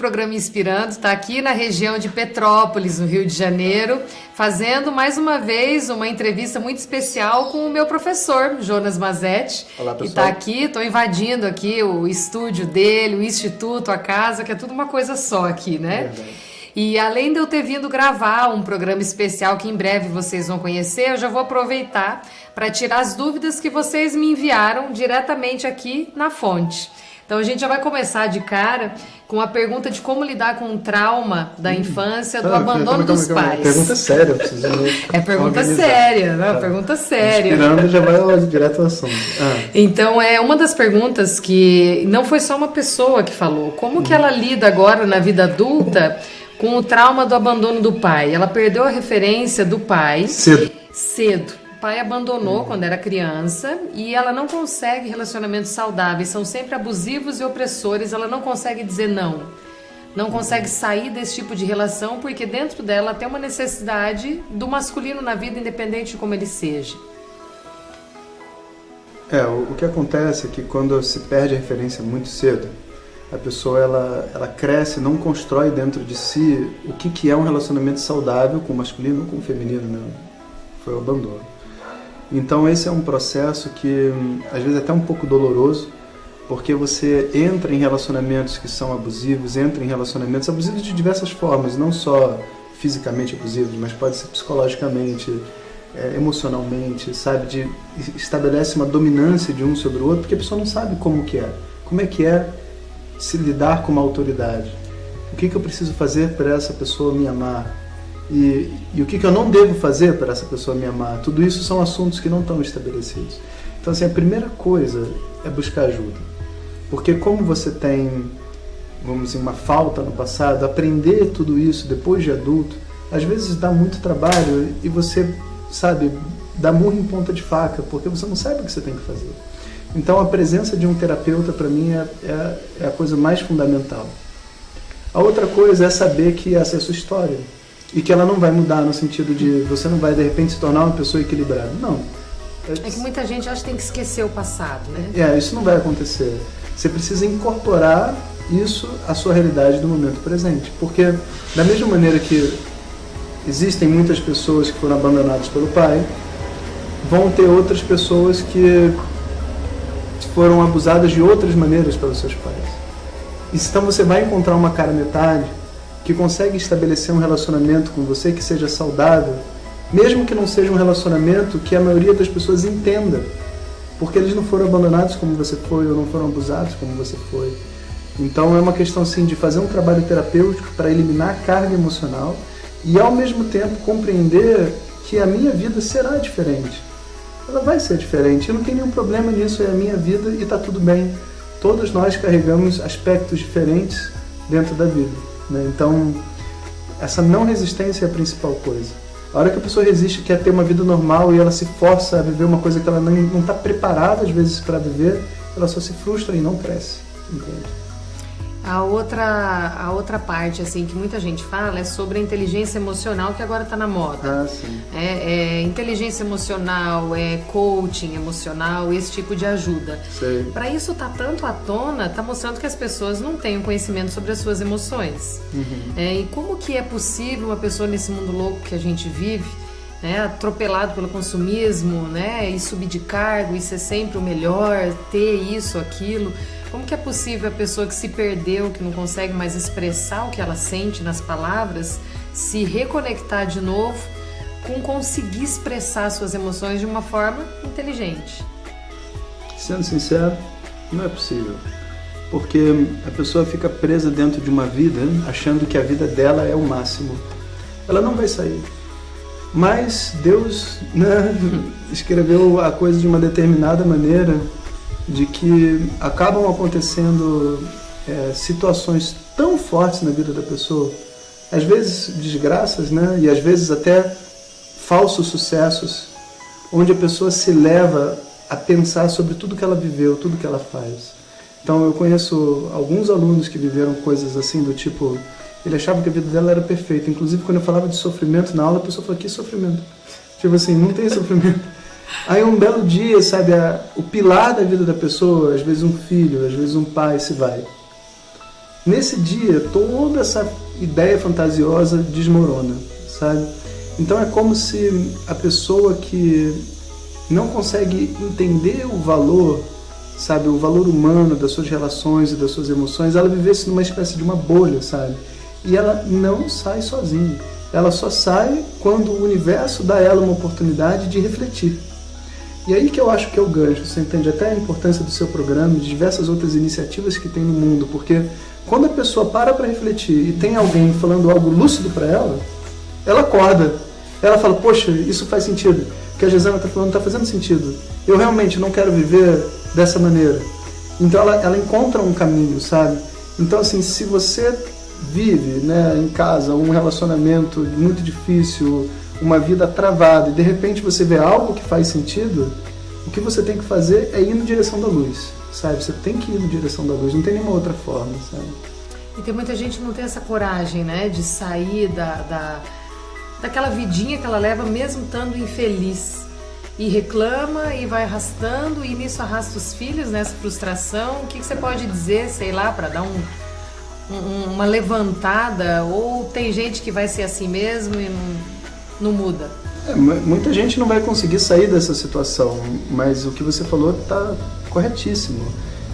Programa Inspirando está aqui na região de Petrópolis, no Rio de Janeiro, fazendo mais uma vez uma entrevista muito especial com o meu professor, Jonas Mazetti. Olá, pessoal. Que está aqui, estou invadindo aqui o estúdio dele, o instituto, a casa, que é tudo uma coisa só aqui, né? Verdade. E além de eu ter vindo gravar um programa especial que em breve vocês vão conhecer, eu já vou aproveitar para tirar as dúvidas que vocês me enviaram diretamente aqui na fonte. Então a gente já vai começar de cara com a pergunta de como lidar com o trauma da infância, do abandono dos pais. Pergunta séria, eu preciso É pergunta séria, né? Pergunta séria. Inspirando já vai direto ao assunto. Então é uma das perguntas que não foi só uma pessoa que falou. Como que ela lida agora na vida adulta com o trauma do abandono do pai? Ela perdeu a referência do pai cedo. O pai abandonou quando era criança e ela não consegue relacionamentos saudáveis, são sempre abusivos e opressores, ela não consegue dizer não. Não consegue sair desse tipo de relação porque dentro dela tem uma necessidade do masculino na vida, independente de como ele seja. O que acontece é que quando se perde a referência muito cedo, a pessoa ela cresce, não constrói dentro de si o que é um relacionamento saudável com o masculino ou com o feminino, né? Foi o abandono. Então esse é um processo que às vezes é até um pouco doloroso, porque você entra em relacionamentos que são abusivos, entra em relacionamentos abusivos de diversas formas, não só fisicamente abusivos, mas pode ser psicologicamente, emocionalmente, sabe? Estabelece uma dominância de um sobre o outro, porque a pessoa não sabe como é que é se lidar com uma autoridade. O que eu preciso fazer para essa pessoa me amar? E o que eu não devo fazer para essa pessoa me amar? Tudo isso são assuntos que não estão estabelecidos. Então, assim, a primeira coisa é buscar ajuda. Porque como você tem, vamos dizer, uma falta no passado, aprender tudo isso depois de adulto, às vezes dá muito trabalho e você, sabe, dá murro em ponta de faca, porque você não sabe o que você tem que fazer. Então, a presença de um terapeuta, para mim, é a coisa mais fundamental. A outra coisa é saber que essa é a sua história. E que ela não vai mudar no sentido de você não vai de repente se tornar uma pessoa equilibrada. Não. É que muita gente acha que tem que esquecer o passado, né? Isso não vai acontecer. Você precisa incorporar isso à sua realidade do momento presente. Porque da mesma maneira que existem muitas pessoas que foram abandonadas pelo pai, vão ter outras pessoas que foram abusadas de outras maneiras pelos seus pais. Então você vai encontrar uma cara metade que consegue estabelecer um relacionamento com você que seja saudável, mesmo que não seja um relacionamento que a maioria das pessoas entenda, porque eles não foram abandonados como você foi, ou não foram abusados como você foi. Então é uma questão assim de fazer um trabalho terapêutico para eliminar a carga emocional e ao mesmo tempo compreender que a minha vida será diferente. Ela vai ser diferente, eu não tenho nenhum problema nisso, é a minha vida e está tudo bem. Todos nós carregamos aspectos diferentes dentro da vida. Então, essa não resistência é a principal coisa. A hora que a pessoa resiste, quer ter uma vida normal e ela se força a viver uma coisa que ela não está preparada, às vezes, para viver, ela só se frustra e não cresce. Entende? A outra parte, assim, que muita gente fala é sobre a inteligência emocional, que agora está na moda. Sim. Inteligência emocional, coaching emocional, esse tipo de ajuda. Para isso tá tanto à tona, tá mostrando que as pessoas não têm um conhecimento sobre as suas emoções. E como que é possível uma pessoa nesse mundo louco que a gente vive, atropelado pelo consumismo, e subir de cargo e ser sempre o melhor, ter isso, aquilo... Como que é possível a pessoa que se perdeu, que não consegue mais expressar o que ela sente nas palavras, se reconectar de novo com conseguir expressar suas emoções de uma forma inteligente? Sendo sincero, não é possível. Porque a pessoa fica presa dentro de uma vida, achando que a vida dela é o máximo. Ela não vai sair. Mas Deus escreveu a coisa de uma determinada maneira, de que acabam acontecendo situações tão fortes na vida da pessoa, às vezes desgraças, e às vezes até falsos sucessos, onde a pessoa se leva a pensar sobre tudo que ela viveu, tudo que ela faz. Então eu conheço alguns alunos que viveram coisas assim do tipo, ele achava que a vida dela era perfeita, inclusive quando eu falava de sofrimento na aula, a pessoa falava, que sofrimento? Tipo assim, não tem sofrimento. Aí um belo dia, sabe, o pilar da vida da pessoa, às vezes um filho, às vezes um pai, se vai. nesse dia toda essa ideia fantasiosa desmorona, sabe? Então é como se a pessoa que não consegue entender o valor, sabe, o valor humano das suas relações e das suas emoções, ela vivesse numa espécie de uma bolha, sabe? E ela não sai sozinha. Ela só sai quando o universo dá a ela uma oportunidade de refletir. E aí que eu acho que é o gancho, você entende até a importância do seu programa e de diversas outras iniciativas que tem no mundo, porque quando a pessoa para refletir e tem alguém falando algo lúcido para ela, ela acorda. Ela fala, poxa, isso faz sentido. O que a Gisana está falando está fazendo sentido. Eu realmente não quero viver dessa maneira. Então ela encontra um caminho, sabe? Então assim, se você vive, né, em casa um relacionamento muito difícil, uma vida travada, e de repente você vê algo que faz sentido, o que você tem que fazer é ir na direção da luz, sabe? Você tem que ir na direção da luz, não tem nenhuma outra forma, sabe? E tem muita gente que não tem essa coragem, né, de sair daquela vidinha que ela leva mesmo estando infeliz. E reclama e vai arrastando, e nisso arrasta os filhos nessa frustração. O que você pode dizer, sei lá, para dar uma levantada? Ou tem gente que vai ser assim mesmo e não muda? Muita gente não vai conseguir sair dessa situação, mas o que você falou está corretíssimo.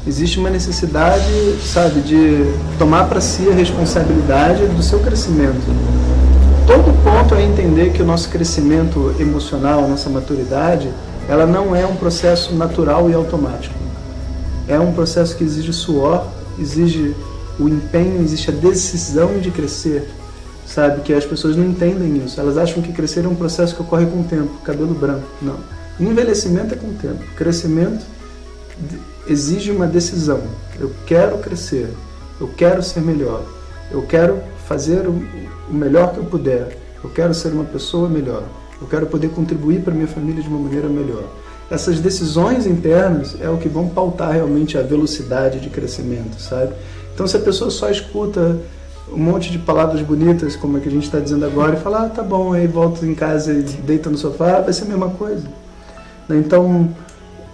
Existe uma necessidade, sabe, de tomar para si a responsabilidade do seu crescimento. Todo ponto é entender que o nosso crescimento emocional, a nossa maturidade, ela não é um processo natural e automático. É um processo que exige suor, exige o empenho, existe a decisão de crescer. Sabe, que as pessoas não entendem isso. Elas acham que crescer é um processo que ocorre com o tempo, cabelo branco. Não. Envelhecimento é com o tempo. Crescimento exige uma decisão. Eu quero crescer. Eu quero ser melhor. Eu quero fazer o melhor que eu puder. Eu quero ser uma pessoa melhor. Eu quero poder contribuir para a minha família de uma maneira melhor. Essas decisões internas é o que vão pautar realmente a velocidade de crescimento, sabe? Então, se a pessoa só escuta um monte de palavras bonitas, como é que a gente está dizendo agora, e fala, tá bom, aí volta em casa e deita no sofá, vai ser a mesma coisa. Então,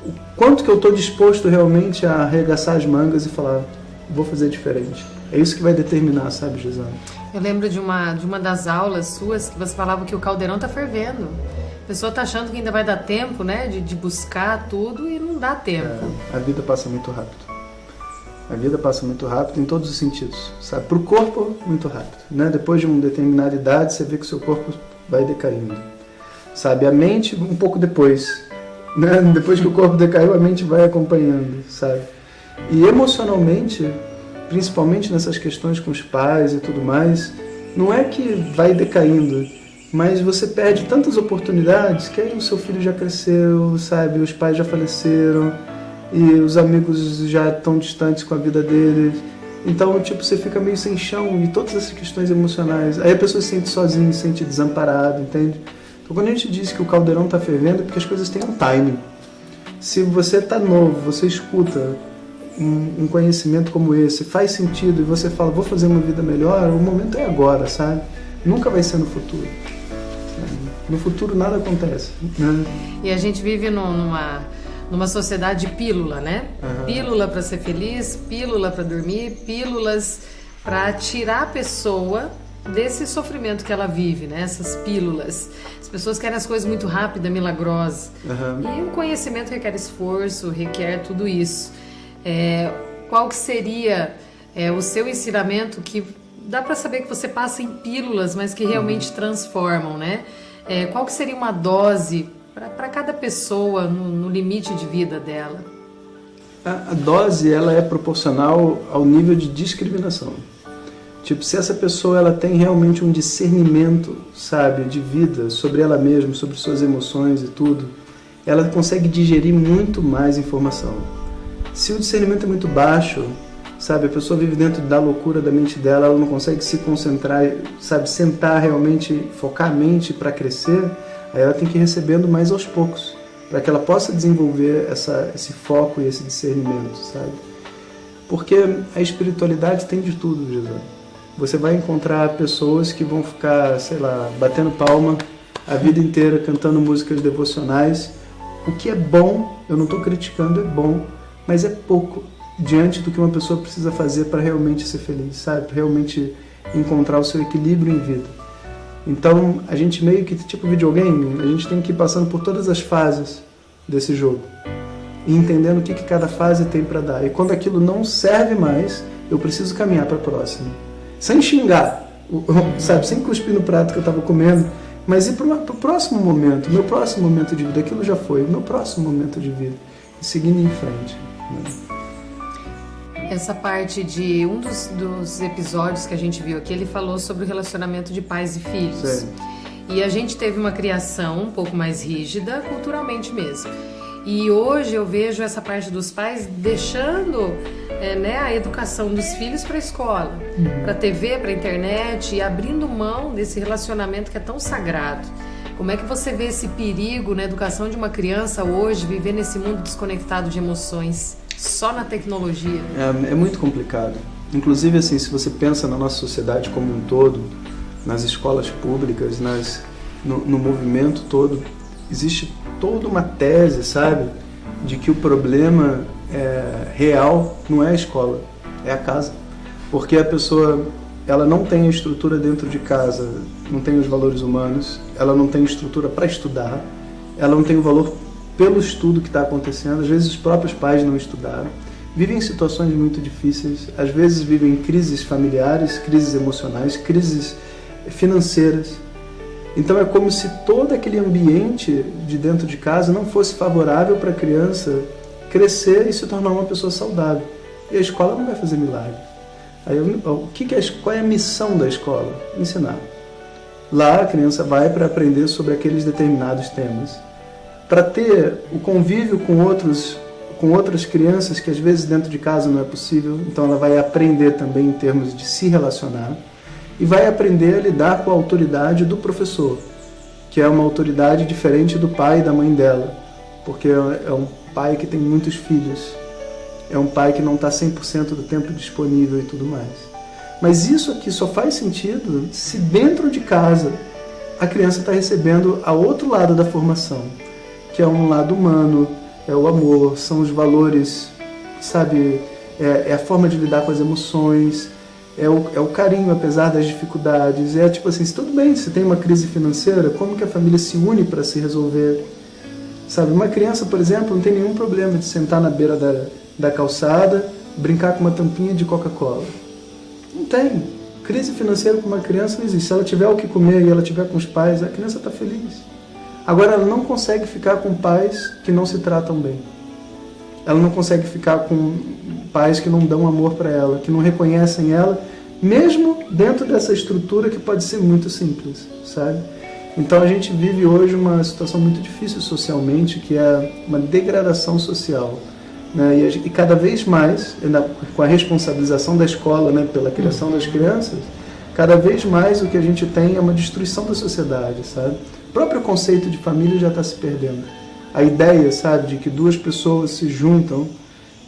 o quanto que eu estou disposto realmente a arregaçar as mangas e falar, vou fazer diferente. É isso que vai determinar, sabe, Gisana? Eu lembro de uma das aulas suas que você falava que o caldeirão está fervendo. A pessoa está achando que ainda vai dar tempo, né, de buscar tudo e não dá tempo. A vida passa muito rápido. A vida passa muito rápido em todos os sentidos, sabe? Para o corpo, muito rápido, né? Depois de uma determinada idade, você vê que o seu corpo vai decaindo, sabe? A mente, um pouco depois, né? Depois que o corpo decaiu, a mente vai acompanhando, sabe? E emocionalmente, principalmente nessas questões com os pais e tudo mais, não é que vai decaindo, mas você perde tantas oportunidades que aí o seu filho já cresceu, sabe? Os pais já faleceram, e os amigos já estão distantes com a vida deles. Então, tipo, você fica meio sem chão e todas essas questões emocionais. Aí a pessoa se sente sozinha, se sente desamparada, entende? Então, quando a gente diz que o caldeirão está fervendo, é porque as coisas têm um timing. Se você está novo, você escuta um conhecimento como esse, faz sentido e você fala, vou fazer uma vida melhor, o momento é agora, sabe? Nunca vai ser no futuro. No futuro nada acontece, né? E a gente vive numa sociedade de pílula, né? Uhum. Pílula para ser feliz, pílula para dormir, pílulas para tirar a pessoa desse sofrimento que ela vive, né? Essas pílulas. As pessoas querem as coisas muito rápidas, milagrosas. Uhum. E o conhecimento requer esforço, requer tudo isso. Qual que seria o seu ensinamento que dá para saber que você passa em pílulas, mas que realmente transformam, né? Qual que seria uma dose para cada pessoa no limite de vida dela? A dose ela é proporcional ao nível de discriminação. Tipo, se essa pessoa ela tem realmente um discernimento, sabe, de vida sobre ela mesma, sobre suas emoções e tudo, ela consegue digerir muito mais informação. Se o discernimento é muito baixo, sabe, a pessoa vive dentro da loucura da mente dela, ela não consegue se concentrar, sabe, sentar realmente, focar a mente para crescer. Aí ela tem que ir recebendo mais aos poucos, para que ela possa desenvolver esse foco e esse discernimento, sabe? Porque a espiritualidade tem de tudo, Jesus. Você vai encontrar pessoas que vão ficar, sei lá, batendo palma a vida inteira, cantando músicas devocionais. O que é bom, eu não estou criticando, é bom, mas é pouco diante do que uma pessoa precisa fazer para realmente ser feliz, sabe? Realmente encontrar o seu equilíbrio em vida. Então, a gente meio que, tipo videogame, a gente tem que ir passando por todas as fases desse jogo e entendendo o que cada fase tem para dar. E quando aquilo não serve mais, eu preciso caminhar para a próxima. Sem xingar, sabe? Sem cuspir no prato que eu estava comendo, mas ir para o próximo momento, meu próximo momento de vida. Aquilo já foi, o meu próximo momento de vida. E seguindo em frente. Né? Essa parte de um dos episódios que a gente viu aqui, ele falou sobre o relacionamento de pais e filhos. Sim. E a gente teve uma criação um pouco mais rígida, culturalmente mesmo. E hoje eu vejo essa parte dos pais deixando a educação dos filhos para a escola, para a TV, para a internet, e abrindo mão desse relacionamento que é tão sagrado. Como é que você vê esse perigo na educação de uma criança hoje, viver nesse mundo desconectado de emoções, só na tecnologia? É muito complicado. Inclusive, assim, se você pensa na nossa sociedade como um todo, nas escolas públicas, no movimento todo, existe toda uma tese, sabe, de que o problema real não é a escola, é a casa. Porque a pessoa, ela não tem a estrutura dentro de casa, não tem os valores humanos, ela não tem estrutura para estudar, ela não tem o valor pelo estudo que está acontecendo, às vezes os próprios pais não estudaram, vivem situações muito difíceis, às vezes vivem crises familiares, crises emocionais, crises financeiras. Então é como se todo aquele ambiente de dentro de casa não fosse favorável para a criança crescer e se tornar uma pessoa saudável. E a escola não vai fazer milagre. Aí, qual é a missão da escola? Ensinar. Lá a criança vai para aprender sobre aqueles determinados temas. Para ter o convívio com outras crianças que às vezes dentro de casa não é possível, então ela vai aprender também em termos de se relacionar. E vai aprender a lidar com a autoridade do professor, que é uma autoridade diferente do pai e da mãe dela, porque é um pai que tem muitos filhos, é um pai que não está 100% do tempo disponível e tudo mais. Mas isso aqui só faz sentido se dentro de casa a criança está recebendo a outro lado da formação, que é um lado humano, é o amor, são os valores, sabe, é a forma de lidar com as emoções, é o carinho apesar das dificuldades, tipo assim, se tudo bem, se tem uma crise financeira, como que a família se une para se resolver, sabe? Uma criança, por exemplo, não tem nenhum problema de sentar na beira da calçada, brincar com uma tampinha de Coca-Cola. Não tem. Crise financeira com uma criança não existe. Se ela tiver o que comer e ela tiver com os pais, a criança está feliz. Agora, ela não consegue ficar com pais que não se tratam bem. Ela não consegue ficar com pais que não dão amor para ela, que não reconhecem ela, mesmo dentro dessa estrutura que pode ser muito simples, sabe? Então a gente vive hoje uma situação muito difícil socialmente, que é uma degradação social, né? E cada vez mais, com a responsabilização da escola, né, pela criação das crianças, cada vez mais o que a gente tem é uma destruição da sociedade, sabe? O próprio conceito de família já está se perdendo. A ideia, sabe, de que duas pessoas se juntam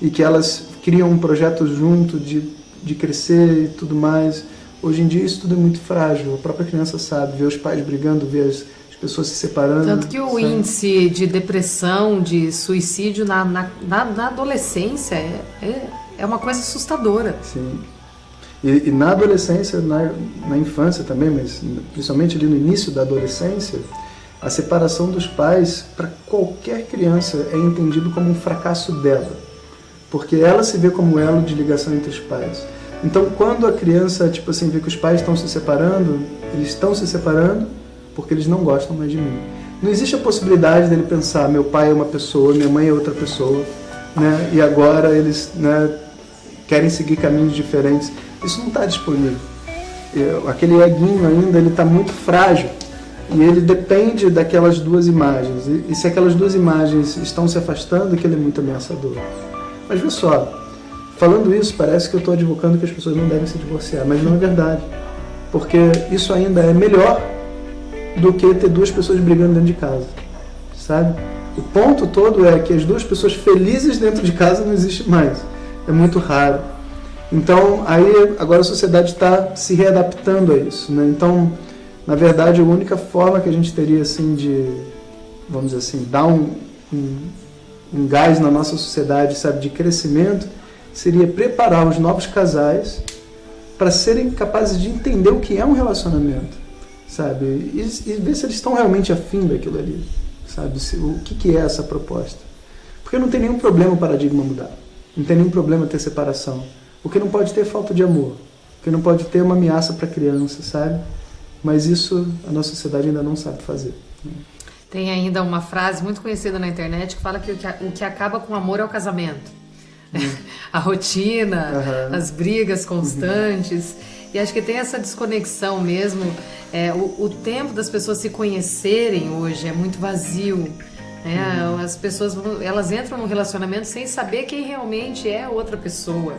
e que elas criam um projeto junto de crescer e tudo mais. Hoje em dia isso tudo é muito frágil. A própria criança sabe, ver os pais brigando, ver as pessoas se separando. Tanto que o índice de depressão, de suicídio na adolescência é uma coisa assustadora. Sim. E na adolescência, na infância também, mas principalmente ali no início da adolescência, a separação dos pais, para qualquer criança, é entendido como um fracasso dela. Porque ela se vê como elo de ligação entre os pais. Então, quando a criança, tipo assim, vê que os pais estão se separando, eles estão se separando porque eles não gostam mais de mim. Não existe a possibilidade dele pensar, meu pai é uma pessoa, minha mãe é outra pessoa, né? E agora eles, né, querem seguir caminhos diferentes. Isso não está disponível. Aquele eguinho ainda, ele está muito frágil. E ele depende daquelas duas imagens. E se aquelas duas imagens estão se afastando, que ele é muito ameaçador. Mas vê só, falando isso, parece que eu estou advocando que as pessoas não devem se divorciar, mas não é verdade. Porque isso ainda é melhor do que ter duas pessoas brigando dentro de casa, sabe? O ponto todo é que as duas pessoas felizes dentro de casa não existe mais. É muito raro. Então, aí agora a sociedade está se readaptando a isso, né? Então, na verdade, a única forma que a gente teria, assim, de, vamos dizer assim, dar um gás na nossa sociedade, sabe, de crescimento, seria preparar os novos casais para serem capazes de entender o que é um relacionamento, sabe? E ver se eles estão realmente afim daquilo ali, sabe? O que é essa proposta. Porque não tem nenhum problema o paradigma mudar. Não tem nenhum problema ter separação. O que não pode ter é falta de amor. O que não pode ter é uma ameaça para a criança, sabe? Mas isso a nossa sociedade ainda não sabe fazer. Tem ainda uma frase muito conhecida na internet que fala que o que acaba com o amor é o casamento. A rotina, as brigas constantes. E acho que tem essa desconexão mesmo. O tempo das pessoas se conhecerem hoje é muito vazio. As pessoas elas entram no relacionamento sem saber quem realmente é a outra pessoa.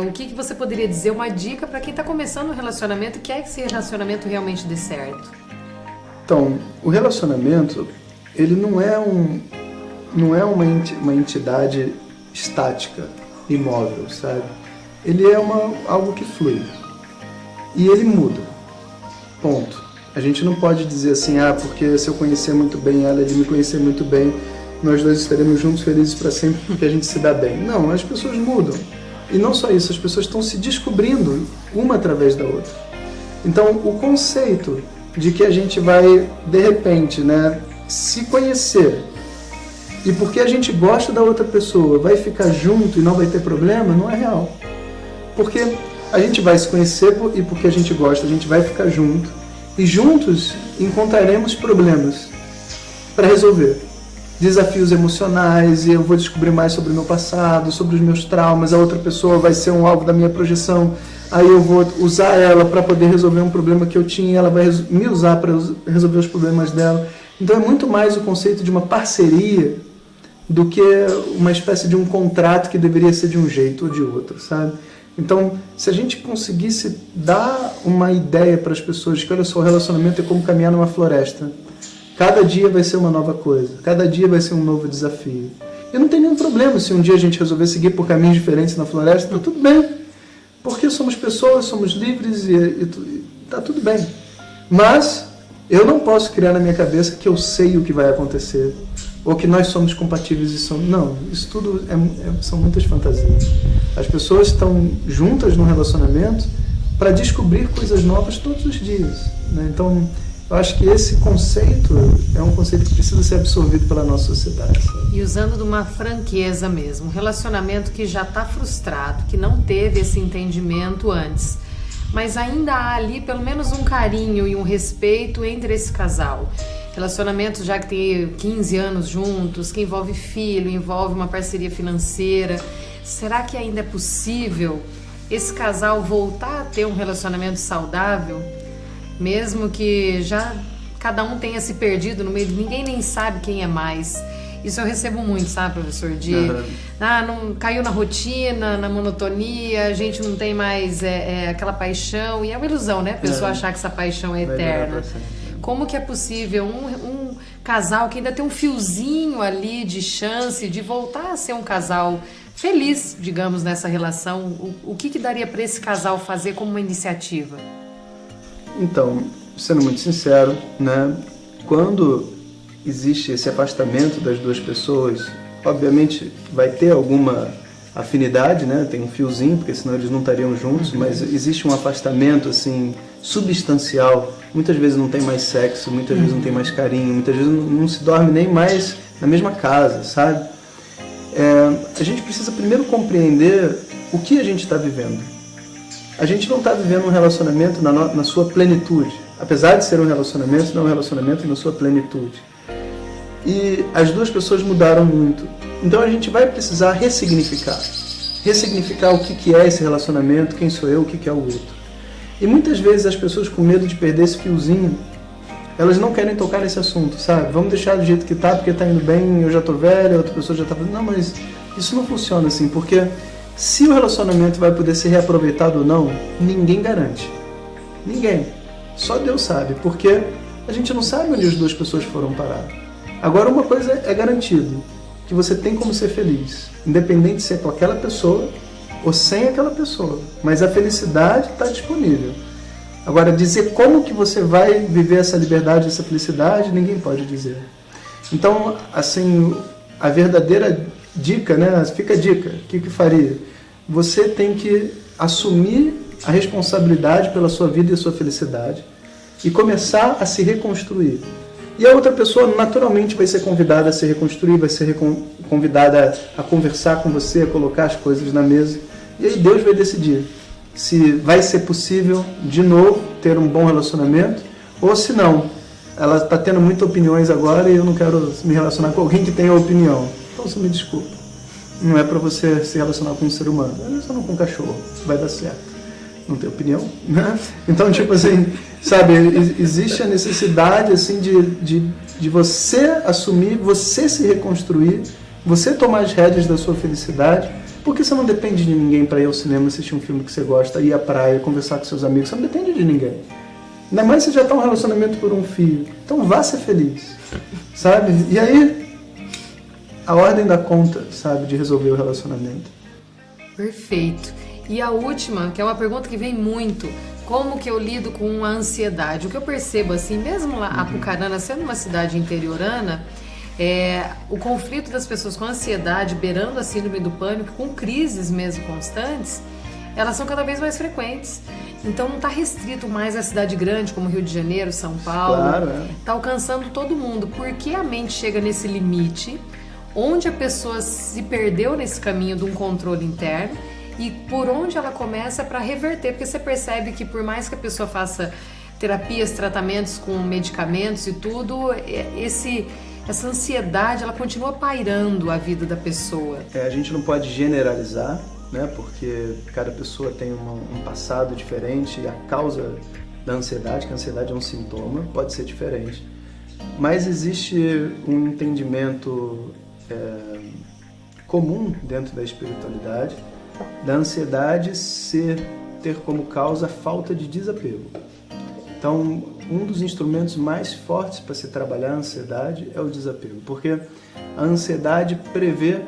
O que você poderia dizer, uma dica para quem está começando um relacionamento e quer que esse relacionamento realmente dê certo? Então, o relacionamento, ele não é uma entidade estática, imóvel, sabe? Ele é algo que flui. E ele muda. Ponto. A gente não pode dizer assim, porque se eu conhecer muito bem ela, ele me conhecer muito bem, nós dois estaremos juntos felizes para sempre porque a gente se dá bem. Não, as pessoas mudam. E não só isso, as pessoas estão se descobrindo uma através da outra. Então, o conceito de que a gente vai, de repente, se conhecer e porque a gente gosta da outra pessoa, vai ficar junto e não vai ter problema, não é real. Porque a gente vai se conhecer e porque a gente gosta, a gente vai ficar junto e juntos encontraremos problemas para resolver. Desafios emocionais, e eu vou descobrir mais sobre o meu passado, sobre os meus traumas, a outra pessoa vai ser um alvo da minha projeção, aí eu vou usar ela para poder resolver um problema que eu tinha, ela vai me usar para resolver os problemas dela. Então é muito mais o conceito de uma parceria do que uma espécie de um contrato que deveria ser de um jeito ou de outro, sabe? Então, se a gente conseguisse dar uma ideia para as pessoas de que, olha só, o relacionamento é como caminhar numa floresta. Cada dia vai ser uma nova coisa, cada dia vai ser um novo desafio. E não tem nenhum problema se um dia a gente resolver seguir por caminhos diferentes na floresta, tá tudo bem. Porque somos pessoas, somos livres e tá tudo bem. Mas eu não posso criar na minha cabeça que eu sei o que vai acontecer, ou que nós somos compatíveis e somos... Não, isso tudo são muitas fantasias. As pessoas estão juntas num relacionamento para descobrir coisas novas todos os dias, né? Então, eu acho que esse conceito é um conceito que precisa ser absorvido pela nossa sociedade. E usando de uma franqueza mesmo, um relacionamento que já está frustrado, que não teve esse entendimento antes, mas ainda há ali pelo menos um carinho e um respeito entre esse casal. Relacionamento já que tem 15 anos juntos, que envolve filho, envolve uma parceria financeira. Será que ainda é possível esse casal voltar a ter um relacionamento saudável? Mesmo que já cada um tenha se perdido no meio, ninguém nem sabe quem é mais. Isso eu recebo muito, sabe, professor? Não caiu na rotina, na monotonia, a gente não tem mais aquela paixão. E é uma ilusão, né? A pessoa achar que essa paixão é eterna. Como que é possível um casal que ainda tem um fiozinho ali de chance de voltar a ser um casal feliz, digamos, nessa relação? O que daria para esse casal fazer como uma iniciativa? Então, sendo muito sincero, né, quando existe esse afastamento das duas pessoas, obviamente vai ter alguma afinidade, né, tem um fiozinho, porque senão eles não estariam juntos, mas existe um afastamento assim, substancial. Muitas vezes não tem mais sexo, muitas vezes não tem mais carinho, muitas vezes não se dorme nem mais na mesma casa, sabe? A gente precisa primeiro compreender o que a gente está vivendo. A gente não está vivendo um relacionamento na sua plenitude. Apesar de ser um relacionamento, não é um relacionamento na sua plenitude. E as duas pessoas mudaram muito. Então a gente vai precisar ressignificar. Ressignificar o que é esse relacionamento, quem sou eu, o que é o outro. E muitas vezes as pessoas com medo de perder esse fiozinho, elas não querem tocar nesse assunto, sabe? Vamos deixar do jeito que tá, porque tá indo bem, eu já tô velha, outra pessoa já tá... Não, mas isso não funciona assim, porque... Se o relacionamento vai poder ser reaproveitado ou não, ninguém garante. Ninguém. Só Deus sabe, porque a gente não sabe onde as duas pessoas foram parar. Agora, uma coisa é garantido, que você tem como ser feliz, independente se é com aquela pessoa ou sem aquela pessoa. Mas a felicidade está disponível. Agora, dizer como que você vai viver essa liberdade, essa felicidade, ninguém pode dizer. Então, assim, a verdadeira dica, né? Fica a dica. O que faria? você tem que assumir a responsabilidade pela sua vida e sua felicidade e começar a se reconstruir. E a outra pessoa naturalmente vai ser convidada a se reconstruir, vai ser convidada a conversar com você, a colocar as coisas na mesa. E aí Deus vai decidir se vai ser possível de novo ter um bom relacionamento ou se não. Ela está tendo muitas opiniões agora e eu não quero me relacionar com alguém que tenha opinião. Então você me desculpa. Não é para você se relacionar com um ser humano. É relacionar com um cachorro. Vai dar certo. Não tem opinião, né? Então, tipo assim, sabe, existe a necessidade, assim, de você assumir, você se reconstruir, você tomar as rédeas da sua felicidade, porque você não depende de ninguém para ir ao cinema, assistir um filme que você gosta, ir à praia, conversar com seus amigos, você não depende de ninguém. Ainda mais se já está um relacionamento por um fio. Então vá ser feliz, sabe? E aí, a ordem dá conta, sabe, de resolver o relacionamento. Perfeito. E a última, que é uma pergunta que vem muito, como que eu lido com a ansiedade? O que eu percebo, assim, mesmo lá, Apucarana sendo uma cidade interiorana, o conflito das pessoas com ansiedade, beirando a síndrome do pânico, com crises mesmo constantes, elas são cada vez mais frequentes. Então não está restrito mais à cidade grande, como Rio de Janeiro, São Paulo. Claro, Está alcançando todo mundo. Porque a mente chega nesse limite, onde a pessoa se perdeu nesse caminho de um controle interno, e por onde ela começa para reverter, porque você percebe que por mais que a pessoa faça terapias, tratamentos com medicamentos e tudo, essa ansiedade, ela continua pairando a vida da pessoa. A gente não pode generalizar, né? Porque cada pessoa tem um passado diferente e a causa da ansiedade, que a ansiedade é um sintoma, pode ser diferente. Mas existe um entendimento comum dentro da espiritualidade da ansiedade ter como causa a falta de desapego. Então, um dos instrumentos mais fortes para se trabalhar a ansiedade é o desapego, porque a ansiedade prevê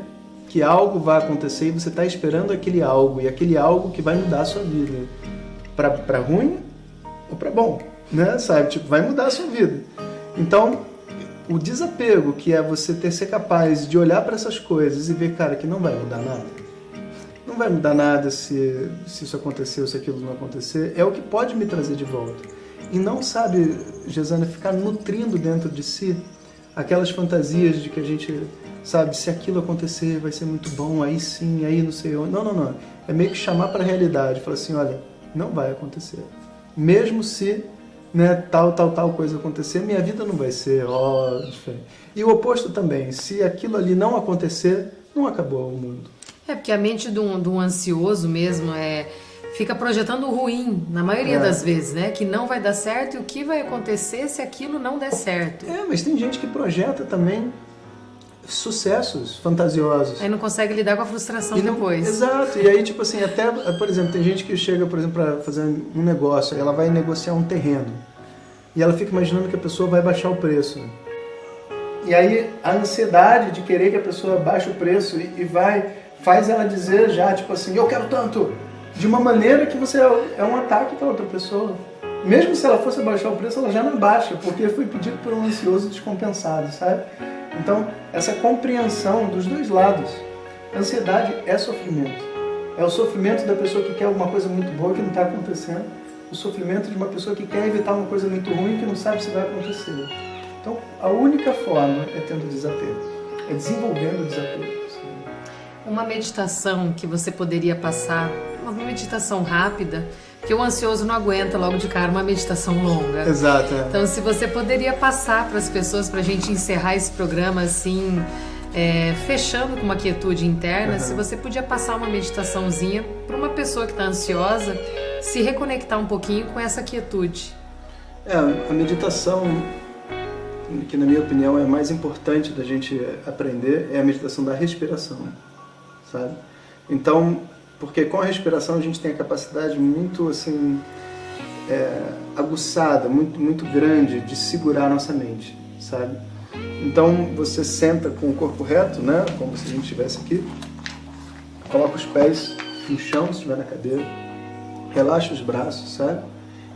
que algo vai acontecer e você está esperando aquele algo, e aquele algo que vai mudar a sua vida, para ruim ou para bom, né? Sabe? Tipo, vai mudar a sua vida. Então, o desapego, que é você ser capaz de olhar para essas coisas e ver, cara, que não vai mudar nada. Não vai mudar nada se isso acontecer ou se aquilo não acontecer, é o que pode me trazer de volta. E não, sabe, Gesana, ficar nutrindo dentro de si aquelas fantasias de que a gente, sabe, se aquilo acontecer vai ser muito bom, aí sim, aí não sei onde. Não. É meio que chamar para a realidade, falar assim, olha, não vai acontecer. Mesmo se, né, tal coisa acontecer, minha vida não vai ser diferente. E o oposto também, se aquilo ali não acontecer, não acabou o mundo. Porque a mente de um ansioso mesmo fica projetando o ruim, na maioria das vezes, né? Que não vai dar certo e o que vai acontecer se aquilo não der certo. Mas tem gente que projeta também sucessos fantasiosos. Aí não consegue lidar com a frustração depois. Exato. E aí, tipo assim, até, por exemplo, tem gente que chega, por exemplo, para fazer um negócio, aí ela vai negociar um terreno. E ela fica imaginando que a pessoa vai baixar o preço. E aí, a ansiedade de querer que a pessoa baixe o preço faz ela dizer já, tipo assim, eu quero tanto, de uma maneira que você é um ataque para outra pessoa. Mesmo se ela fosse baixar o preço, ela já não baixa, porque foi pedido por um ansioso descompensado, sabe? Então, essa compreensão dos dois lados. A ansiedade é sofrimento. É o sofrimento da pessoa que quer alguma coisa muito boa que não está acontecendo. O sofrimento de uma pessoa que quer evitar uma coisa muito ruim que não sabe se vai acontecer. Então, a única forma é tendo desapego. É desenvolvendo o desapego. Uma meditação que você poderia passar, uma meditação rápida, porque o ansioso não aguenta logo de cara uma meditação longa. Exato. Então, se você poderia passar para as pessoas, para a gente encerrar esse programa assim, fechando com uma quietude interna, se você podia passar uma meditaçãozinha para uma pessoa que está ansiosa se reconectar um pouquinho com essa quietude. A meditação, que na minha opinião é a mais importante da gente aprender, é a meditação da respiração. Sabe? Então, porque com a respiração a gente tem a capacidade muito assim, aguçada, muito grande de segurar a nossa mente, sabe? Então você senta com o corpo reto, né? Como se a gente estivesse aqui, coloca os pés no chão, se estiver na cadeira, relaxa os braços, sabe?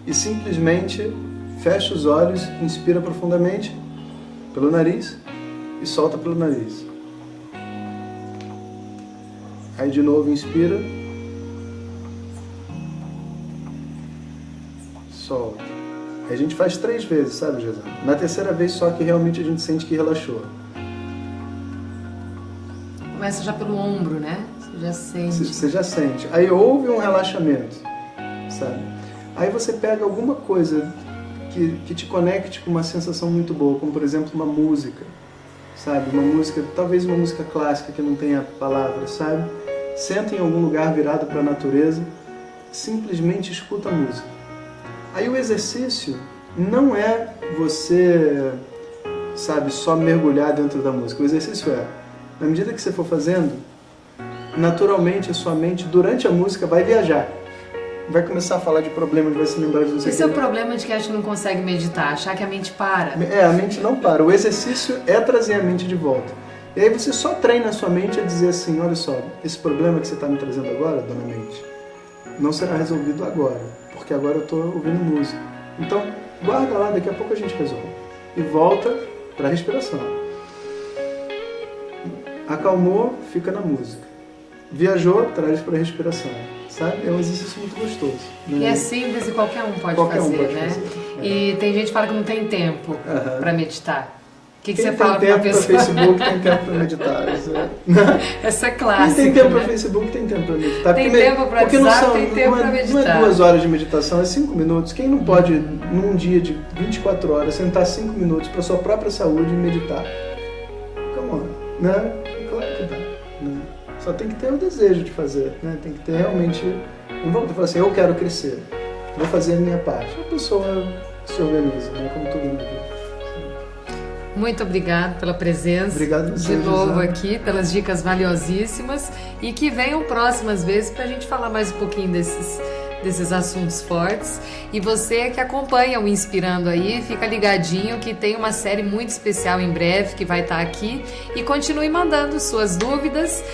E simplesmente fecha os olhos, inspira profundamente pelo nariz e solta pelo nariz. Aí de novo inspira solta. Aí a gente faz 3 vezes, sabe, Gisana? Na terceira vez só que realmente a gente sente que relaxou. Começa já pelo ombro, né? Você já sente. Você já sente. Aí houve um relaxamento, sabe? Aí você pega alguma coisa que te conecte com uma sensação muito boa, como por exemplo uma música, sabe? Uma música, talvez uma música clássica que não tenha palavras, sabe? Senta em algum lugar virado para a natureza, simplesmente escuta a música. Aí o exercício não é você, sabe, só mergulhar dentro da música. O exercício é, na medida que você for fazendo, naturalmente a sua mente, durante a música, vai viajar. Vai começar a falar de problemas, vai se lembrar de você. Esse é o problema de que a gente não consegue meditar, achar que a mente para. A mente não para. O exercício é trazer a mente de volta. E aí você só treina a sua mente a dizer assim, olha só, esse problema que você está me trazendo agora, dona mente, não será resolvido agora, porque agora eu estou ouvindo música. Então, guarda lá, daqui a pouco a gente resolve. E volta para a respiração. Acalmou, fica na música. Viajou, traz para a respiração. Sabe? É um exercício muito gostoso. Né? E é simples e qualquer um pode fazer, né? Fazer. E tem gente que fala que não tem tempo para meditar. O que você fala para a pessoa? Tem tempo para Facebook, tem tempo para meditar. Essa é clássica. Quem tem tempo né? para Facebook, tem tempo para meditar. Tem tempo para WhatsApp, tem tempo para meditar. Não é 2 horas de meditação, é 5 minutos. Quem não pode, num dia de 24 horas, sentar 5 minutos para sua própria saúde e meditar? Come on, né? Claro que dá. Né? Só tem que ter o desejo de fazer, né? Tem que ter realmente... Não vamos falar assim, eu quero crescer, vou fazer a minha parte. A pessoa se organiza, né? Como tudo na vida. Muito obrigado pela presença. Obrigado a você, de novo Gisana. Aqui, pelas dicas valiosíssimas. E que venham próximas vezes para a gente falar mais um pouquinho desses assuntos fortes. E você que acompanha o Inspirando aí, fica ligadinho que tem uma série muito especial em breve que vai estar aqui. E continue mandando suas dúvidas.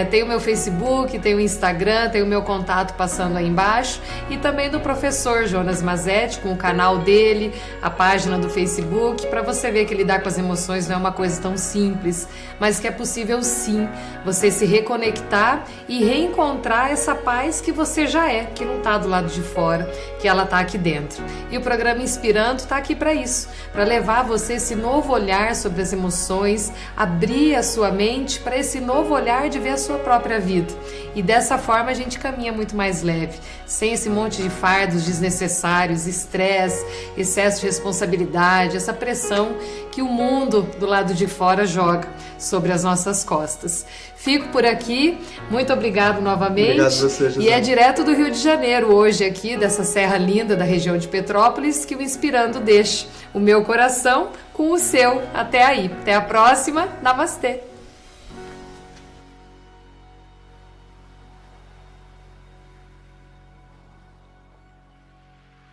Tem o meu Facebook, tem o Instagram, tem o meu contato passando aí embaixo. E também do professor Jonas Mazetti, com o canal dele, a página do Facebook, para você ver que lidar com as emoções não é uma coisa tão simples, mas que é possível sim você se reconectar e reencontrar essa paz que você já é, que não está do lado de fora, que ela está aqui dentro. E o programa Inspirando está aqui para isso, para levar você esse novo olhar sobre as emoções, abrir a sua mente para esse novo olhar de ver a sua própria vida. E dessa forma a gente caminha muito mais leve, sem esse monte de fardos desnecessários, estresse, excesso de responsabilidade, essa pressão que o mundo do lado de fora joga sobre as nossas costas. Fico por aqui, muito obrigado novamente. Obrigado a você, Gisana. E é direto do Rio de Janeiro hoje aqui, dessa serra linda da região de Petrópolis, que o Inspirando deixa o meu coração com o seu. Até aí, até a próxima, namastê!